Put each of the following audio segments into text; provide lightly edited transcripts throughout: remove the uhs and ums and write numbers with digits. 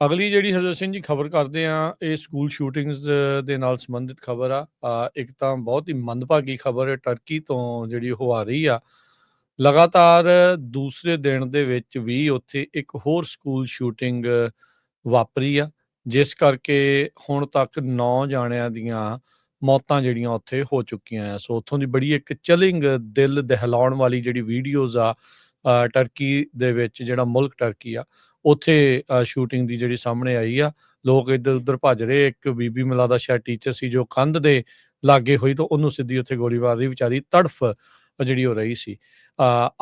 ਅਗਲੀ ਜਿਹੜੀ ਹਰਜੋਤ ਸਿੰਘ ਜੀ ਖਬਰ ਕਰਦੇ ਆ, ਇਹ ਸਕੂਲ ਸ਼ੂਟਿੰਗਸ ਦੇ ਨਾਲ ਸੰਬੰਧਿਤ ਖਬਰ ਆ। ਇੱਕ ਤਾਂ ਬਹੁਤ ਹੀ ਮੰਦਭਾਗੀ ਖਬਰ ਟਰਕੀ ਤੋਂ ਜਿਹੜੀ ਉਹ ਆ ਰਹੀ ਆ। ਲਗਾਤਾਰ ਦੂਸਰੇ ਦਿਨ ਦੇ ਵਿੱਚ ਵੀ ਉੱਥੇ ਇੱਕ ਹੋਰ ਸਕੂਲ ਸ਼ੂਟਿੰਗ ਵਾਪਰੀ ਆ, ਜਿਸ ਕਰਕੇ ਹੁਣ ਤੱਕ 9 ਜਾਣਿਆਂ ਦੀਆਂ ਮੌਤਾਂ ਜਿਹੜੀਆਂ ਉੱਥੇ ਹੋ ਚੁੱਕੀਆਂ ਆ। ਸੋ ਉੱਥੋਂ ਦੀ ਬੜੀ ਇੱਕ ਚਿਲਿੰਗ, ਦਿਲ ਦਹਿਲਾਉਣ ਵਾਲੀ ਜਿਹੜੀ ਵੀਡੀਓਜ਼ ਆ, ਟਰਕੀ ਦੇ ਵਿੱਚ, ਜਿਹੜਾ ਮੁਲਕ ਟਰਕੀ ਆ, ਉੱਥੇ ਸ਼ੂਟਿੰਗ ਦੀ ਜਿਹੜੀ ਸਾਹਮਣੇ ਆਈ ਆ। ਲੋਕ ਇੱਧਰ ਉੱਧਰ ਭੱਜ ਰਹੇ। ਇੱਕ ਬੀਬੀ ਮੈਨੂੰ ਲੱਗਦਾ ਸ਼ਾਇਦ ਟੀਚਰ ਸੀ, ਜੋ ਕੰਧ ਦੇ ਲਾਗੇ ਹੋਈ ਤਾਂ ਉਹਨੂੰ ਸਿੱਧੀ ਉੱਥੇ ਗੋਲੀ ਮਾਰ ਰਹੀ, ਵਿਚਾਰੀ ਤੜਫ ਜਿਹੜੀ ਹੋ ਰਹੀ ਸੀ।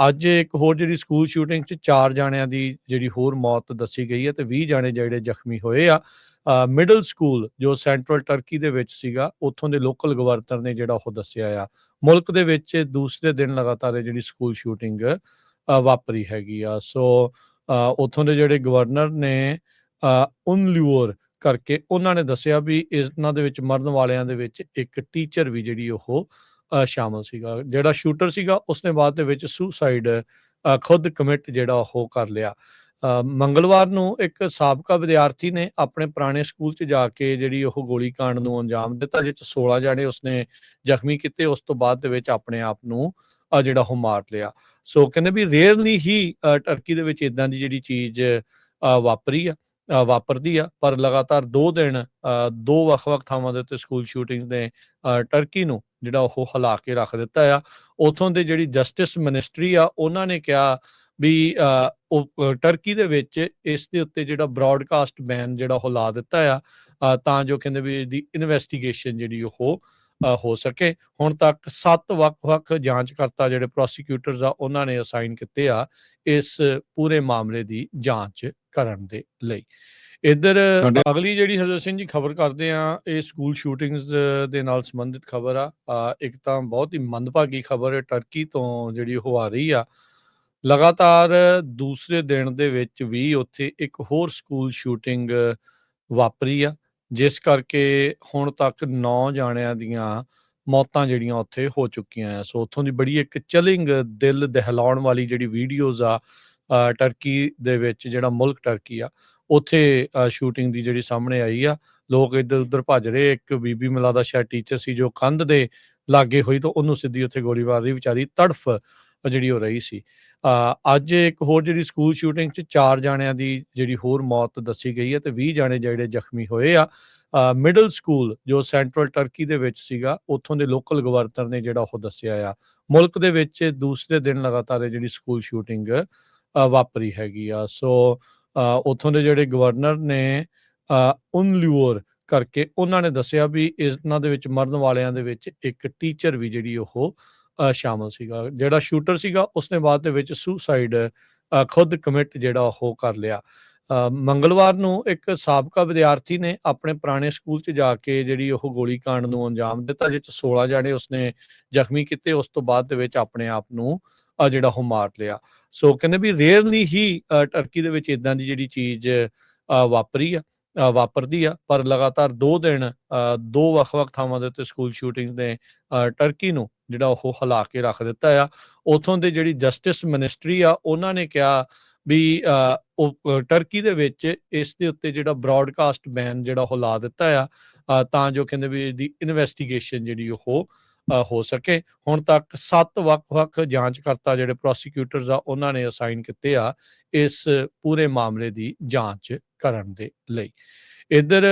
ਅੱਜ ਇੱਕ ਹੋਰ ਜਿਹੜੀ ਸਕੂਲ ਸ਼ੂਟਿੰਗ 'ਚ 4 ਜਾਣਿਆਂ ਦੀ ਜਿਹੜੀ ਹੋਰ ਮੌਤ ਦੱਸੀ ਗਈ ਹੈ ਤੇ 20 ਜਾਣੇ ਜਿਹੜੇ ਜ਼ਖਮੀ ਹੋਏ ਆ। ਮਿਡਲ ਸਕੂਲ ਜੋ ਸੈਂਟਰਲ ਟਰਕੀ ਦੇ ਵਿੱਚ ਸੀਗਾ, ਉੱਥੋਂ ਦੇ ਲੋਕਲ ਗਵਰਨਰ ਨੇ ਜਿਹੜਾ ਉਹ ਦੱਸਿਆ ਆ। ਮੁਲਕ ਦੇ ਵਿੱਚ ਦੂਸਰੇ ਦਿਨ ਲਗਾਤਾਰ ਇਹ ਜਿਹੜੀ ਸਕੂਲ ਸ਼ੂਟਿੰਗ ਵਾਪਰੀ ਹੈਗੀ ਆ। ਸੋ ਉੱਥੋਂ ਦੇ ਜਿਹੜੇ ਗਵਰਨਰ ਨੇ ਉਨਲਿਊਰ ਕਰਕੇ, ਉਹਨਾਂ ਨੇ ਦੱਸਿਆ ਵੀ ਇਹਨਾਂ ਦੇ ਵਿੱਚ ਮਰਨ ਵਾਲਿਆਂ ਦੇ ਵਿੱਚ ਇੱਕ ਟੀਚਰ ਵੀ ਜਿਹੜੀ ਉਹ ਸ਼ਾਮਲ ਸੀਗਾ। ਜਿਹੜਾ ਸ਼ੂਟਰ ਸੀਗਾ ਉਸਨੇ ਬਾਅਦ ਦੇ ਵਿੱਚ ਸੁਸਾਈਡ ਖੁਦ ਕਮਿਟ ਜਿਹੜਾ ਉਹ ਕਰ ਲਿਆ। ਮੰਗਲਵਾਰ ਨੂੰ ਇੱਕ ਸਾਬਕਾ ਵਿਦਿਆਰਥੀ ਨੇ ਆਪਣੇ ਪੁਰਾਣੇ ਸਕੂਲ 'ਚ ਜਾ ਕੇ ਜਿਹੜੀ ਉਹ ਗੋਲੀकांड ਨੂੰ ਅੰਜਾਮ ਦਿੱਤਾ, ਜਿਸ 'ਚ 16 ਜਾਣੇ ਉਸਨੇ ਜ਼ਖਮੀ ਕੀਤੇ। ਉਸ ਤੋਂ ਬਾਅਦ ਦੇ ਵਿੱਚ ਆਪਣੇ ਆਪ ਨੂੰ ਜਿਹੜਾ ਉਹ ਮਾਰ ਲਿਆ। ਸੋ ਕਹਿੰਦੇ ਵੀ ਰੇਅਰਲੀ ਹੀ ਟਰਕੀ ਦੇ ਵਿੱਚ ਇਦਾਂ ਦੀ ਜਿਹੜੀ ਚੀਜ਼ ਵਾਪਰਦੀ ਆ, ਪਰ ਲਗਾਤਾਰ 2 ਦਿਨ 2 ਵੱਖ-ਵੱਖ ਥਾਵਾਂ ਦੇ ਉੱਤੇ ਸਕੂਲ ਸ਼ੂਟਿੰਗਸ ਨੇ ਟਰਕੀ ਨੂੰ ਜਿਹੜਾ ਉਹ ਹਿਲਾ ਕੇ ਰੱਖ ਦਿੱਤਾ ਆ। ਉੱਥੋਂ ਦੇ ਜਿਹੜੀ ਜਸਟਿਸ ਮਿਨਿਸਟਰੀ ਆ, ਉਹਨਾਂ ਨੇ ਕਿਹਾ ਵੀ ਉਹ ਟਰਕੀ ਦੇ ਵਿੱਚ ਇਸ ਦੇ ਉੱਤੇ ਜਿਹੜਾ ਬ੍ਰੌਡਕਾਸਟ ਬੈਨ ਜਿਹੜਾ ਉਹ ਲਾ ਦਿੱਤਾ ਆ, ਤਾਂ ਜੋ ਕਹਿੰਦੇ ਵੀ ਇਹਦੀ ਇਨਵੈਸਟੀਗੇਸ਼ਨ ਜਿਹੜੀ ਉਹ ਹੋ ਸਕੇ। ਹੁਣ ਤੱਕ 7 ਵੱਖ-ਵੱਖ ਜਾਂਚਕਰਤਾ ਜਿਹੜੇ ਪ੍ਰੋਸੀਕਿਊਟਰਸ ਆ, ਉਹਨਾਂ ਨੇ ਅਸਾਈਨ ਕੀਤੇ ਆ ਇਸ ਪੂਰੇ ਮਾਮਲੇ ਦੀ ਜਾਂਚ ਕਰਨ ਦੇ ਲਈ। ਇੱਧਰ ਅਗਲੀ ਜਿਹੜੀ ਹਰਜੋਤ ਸਿੰਘ ਜੀ ਖਬਰ ਕਰਦੇ ਆ, ਇਹ ਸਕੂਲ ਸ਼ੂਟਿੰਗਸ ਦੇ ਨਾਲ ਸੰਬੰਧਿਤ ਖਬਰ ਆ। ਇੱਕ ਤਾਂ ਬਹੁਤ ਹੀ ਮੰਦਭਾਗੀ ਖਬਰ ਟਰਕੀ ਤੋਂ ਜਿਹੜੀ ਉਹ ਆ ਰਹੀ ਆ। ਲਗਾਤਾਰ ਦੂਸਰੇ ਦਿਨ ਦੇ ਵਿੱਚ ਵੀ ਉੱਥੇ ਇੱਕ ਹੋਰ ਸਕੂਲ ਸ਼ੂਟਿੰਗ ਵਾਪਰੀ ਆ, ਜਿਸ ਕਰਕੇ ਹੁਣ ਤੱਕ 9 ਜਾਣਿਆਂ ਦੀਆਂ ਮੌਤਾਂ ਜਿਹੜੀਆਂ ਉੱਥੇ ਹੋ ਚੁੱਕੀਆਂ ਆ। ਸੋ ਉੱਥੋਂ ਦੀ ਬੜੀ ਇੱਕ ਚਿਲਿੰਗ, ਦਿਲ ਦਹਿਲਾਉਣ ਵਾਲੀ ਜਿਹੜੀ ਵੀਡੀਓਜ਼ ਆ, ਟਰਕੀ ਦੇ ਵਿੱਚ, ਜਿਹੜਾ ਮੁਲਕ ਟਰਕੀ ਆ, ਉੱਥੇ ਸ਼ੂਟਿੰਗ ਦੀ ਜਿਹੜੀ ਸਾਹਮਣੇ ਆਈ ਆ। ਲੋਕ ਇੱਧਰ ਉੱਧਰ ਭੱਜ ਰਹੇ। ਇੱਕ ਬੀਬੀ ਮੈਨੂੰ ਲੱਗਦਾ ਸ਼ਾਇਦ ਟੀਚਰ ਸੀ, ਜੋ ਕੰਧ ਦੇ ਲਾਗੇ ਹੋਈ ਤਾਂ ਉਹਨੂੰ ਸਿੱਧੀ ਉੱਥੇ ਗੋਲੀ ਮਾਰ ਰਹੀ, ਵਿਚਾਰੀ ਤੜਫ ਜਿਹੜੀ ਹੋ ਰਹੀ ਸੀ। ਅੱਜ ਇੱਕ ਹੋਰ ਜਿਹੜੀ ਸਕੂਲ ਸ਼ੂਟਿੰਗ 'ਚ 4 ਜਾਣਿਆਂ ਦੀ ਜਿਹੜੀ ਹੋਰ ਮੌਤ ਦੱਸੀ ਗਈ ਹੈ ਤੇ 20 ਜਾਣੇ ਜਿਹੜੇ ਜ਼ਖਮੀ ਹੋਏ ਆ। ਮਿਡਲ ਸਕੂਲ ਜੋ ਸੈਂਟਰਲ ਟਰਕੀ ਦੇ ਵਿੱਚ ਸੀਗਾ, ਉੱਥੋਂ ਦੇ ਲੋਕਲ ਗਵਰਨਰ ਨੇ ਜਿਹੜਾ ਉਹ ਦੱਸਿਆ ਆ। ਮੁਲਕ ਦੇ ਵਿੱਚ ਦੂਸਰੇ ਦਿਨ ਲਗਾਤਾਰ ਇਹ ਜਿਹੜੀ ਸਕੂਲ ਸ਼ੂਟਿੰਗ ਵਾਪਰੀ ਹੈਗੀ ਆ। ਸੋ ਉੱਥੋਂ ਦੇ ਜਿਹੜੇ ਗਵਰਨਰ ਨੇ ਉਨਲਿਊਰ ਕਰਕੇ, ਉਹਨਾਂ ਨੇ ਦੱਸਿਆ ਵੀ ਇਹਨਾਂ ਦੇ ਵਿੱਚ ਮਰਨ ਵਾਲਿਆਂ ਦੇ ਵਿੱਚ ਇੱਕ ਟੀਚਰ ਵੀ ਜਿਹੜੀ ਉਹ ਸ਼ਾਮਲ ਸੀਗਾ। ਜਿਹੜਾ ਸ਼ੂਟਰ ਸੀਗਾ ਉਸਨੇ ਬਾਅਦ ਦੇ ਵਿੱਚ ਸੁਸਾਈਡ ਖੁਦ ਕਮਿਟ ਜਿਹੜਾ ਉਹ ਕਰ ਲਿਆ। ਮੰਗਲਵਾਰ ਨੂੰ ਇੱਕ ਸਾਬਕਾ ਵਿਦਿਆਰਥੀ ਨੇ ਆਪਣੇ ਪੁਰਾਣੇ ਸਕੂਲ 'ਚ ਜਾ ਕੇ ਜਿਹੜੀ ਉਹ ਗੋਲੀकांड ਨੂੰ ਅੰਜਾਮ ਦਿੱਤਾ, ਜਿਸ 'ਚ 16 ਜਾਣੇ ਉਸਨੇ ਜ਼ਖਮੀ ਕੀਤੇ। ਉਸ ਤੋਂ ਬਾਅਦ ਦੇ ਵਿੱਚ ਆਪਣੇ ਆਪ ਨੂੰ ਜਿਹੜਾ ਉਹ ਮਾਰ ਲਿਆ। ਸੋ ਕਹਿੰਦੇ ਵੀ ਰੇਅਰਲੀ ਹੀ ਟਰਕੀ ਦੇ ਵਿੱਚ ਇਦਾਂ ਦੀ ਜਿਹੜੀ ਚੀਜ਼ ਵਾਪਰਦੀ ਆ, ਪਰ ਲਗਾਤਾਰ 2 ਦਿਨ 2 ਵੱਖ-ਵੱਖ ਥਾਵਾਂ ਦੇ ਉੱਤੇ ਸਕੂਲ ਸ਼ੂਟਿੰਗਸ ਨੇ ਟਰਕੀ ਨੂੰ ਜਿਹੜਾ ਉਹ ਹਿਲਾ ਕੇ ਰੱਖ ਦਿੱਤਾ ਆ। ਉੱਥੋਂ ਦੇ ਜਿਹੜੀ ਜਸਟਿਸ ਮਿਨਿਸਟਰੀ ਆ, ਉਹਨਾਂ ਨੇ ਕਿਹਾ ਵੀ ਉਹ ਟਰਕੀ ਦੇ ਵਿੱਚ ਇਸ ਦੇ ਉੱਤੇ ਜਿਹੜਾ ਬ੍ਰੌਡਕਾਸਟ ਬੈਨ ਜਿਹੜਾ ਉਹ ਲਾ ਦਿੱਤਾ ਆ, ਤਾਂ ਜੋ ਕਹਿੰਦੇ ਵੀ ਇਹਦੀ ਇਨਵੈਸਟੀਗੇਸ਼ਨ ਜਿਹੜੀ ਉਹ ਹੋ ਸਕੇ। ਹੁਣ ਤੱਕ 7 ਵੱਖ-ਵੱਖ ਜਾਂਚਕਰਤਾ ਜਿਹੜੇ ਪ੍ਰੋਸੀਕਿਊਟਰਸ ਆ, ਉਹਨਾਂ ਨੇ ਅਸਾਈਨ ਕੀਤੇ ਆ ਇਸ ਪੂਰੇ ਮਾਮਲੇ ਦੀ ਜਾਂਚ ਕਰਨ ਦੇ ਲਈ। ਇੱਧਰ